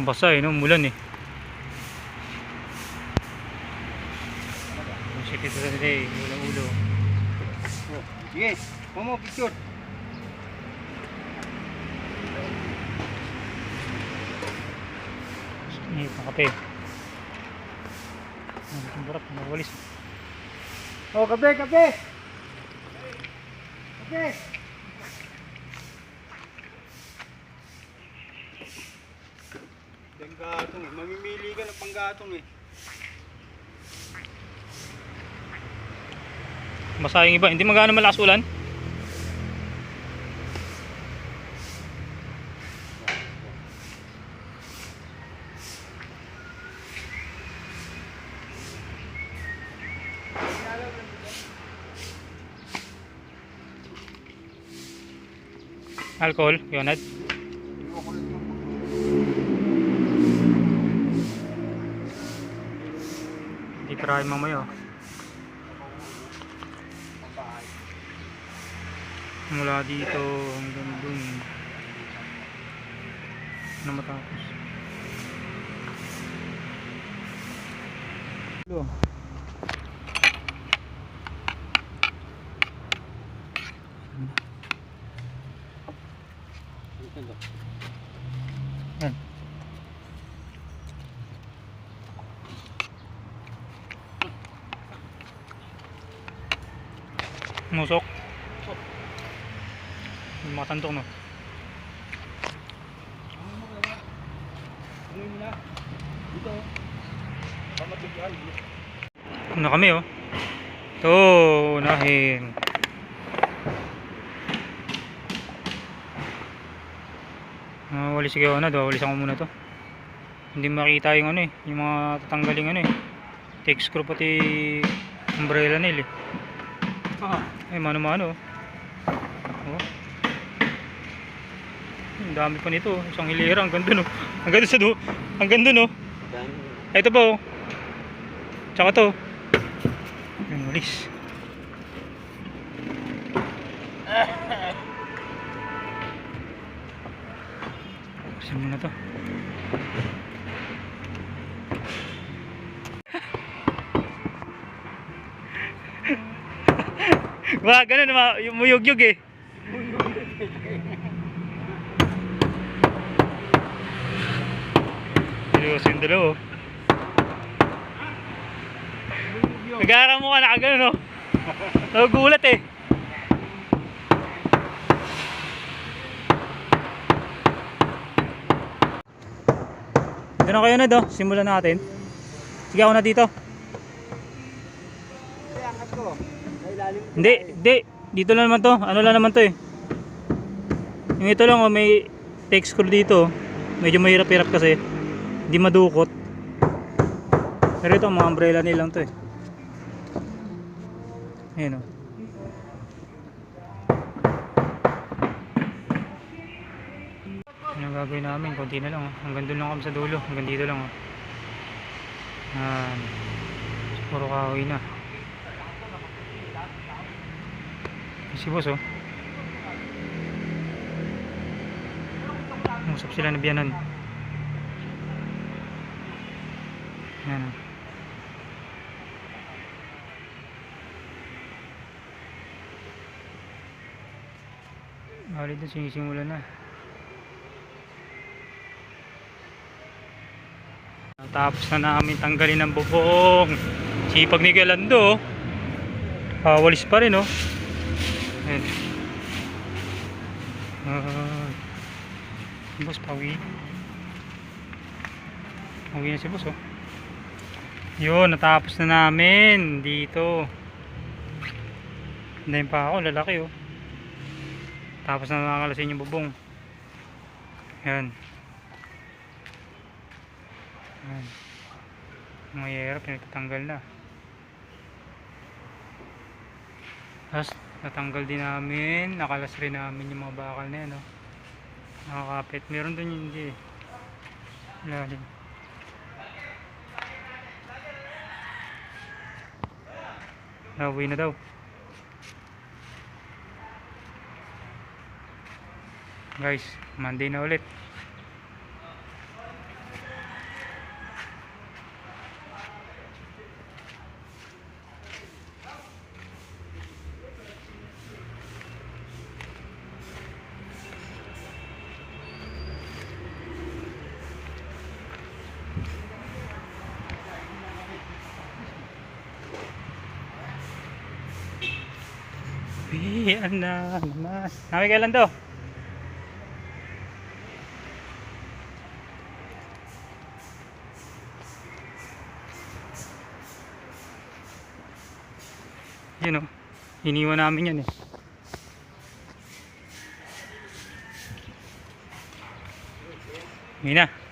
Basa eh, no? Mulan eh. Shit ito sa nila eh. Ulo-ulo. Sige, mo picture. Ini kape. Ang berat, nawalis. Oh, kape, kape. Kape. Panggatong eh. Mamimili ka ng panggatong eh. Masayang iba, hindi magana malakas ulan. Alcohol, yunad. Hindi try mamaya. Mula dito hanggang dun na matapos. Yan. Musok. Yung mga tantok, no? Ano kami, oh? Ito, unahin. Walis sige, ano, walisan ko muna to. Hindi makita yung ano eh, yung mga tatanggaling ano eh. Take screw pati umbrella nail eh. Ay, mano-mano, oh. Ang dami pa nito, isang hilera hanggang dun oh. Hanggang dun sa hanggang dun oh. Ay, ito pa oh. Tsaka to. Ang walis. Kasi muna to. Wah, ganun yung muyog-yug eh. Seryoso yung dalawa oh. Nag-aaral mo ka nakagano no? Nagugulat eh. Dito na kayo na do, simulan natin. Sige ako na dito. Hindi, dito lang naman to. Ano lang naman to eh. Yung ito lang oh, may take screw dito. Medyo mahirap-hirap kasi. Hindi madukot. Pero ito mga umbrella nilang to eh. Ayan oh. Ano ang gagawin namin? Konti na lang oh. Hanggang doon lang kami sa dulo. Hanggang dito lang oh. Puro kahoy na. Si boss oh. Musap sila na biyanan. Ayan oh. Bali doon sinisimula na. Tapos na namin tanggalin ang bubong. Sipag ni Galando oh. Walis pa rin oh. Ayan. Boss, pawi na si boss oh. Yun, natapos na namin dito. Hindahin pa ako, lalaki oh. Tapos na nakakalasin yung bubong. Ayan. Ayan. Mga yera, pinagtatanggal na. Tapos natanggal din namin, nakalas rin namin yung mga bakal na yan oh. Nakakapit, meron dun yung hindi eh. Lalim. Nauwi na daw. Guys, Monday na ulit. Uwian na naman. Namin kailan to? Yun o. Iniwan namin yan eh. Yun na.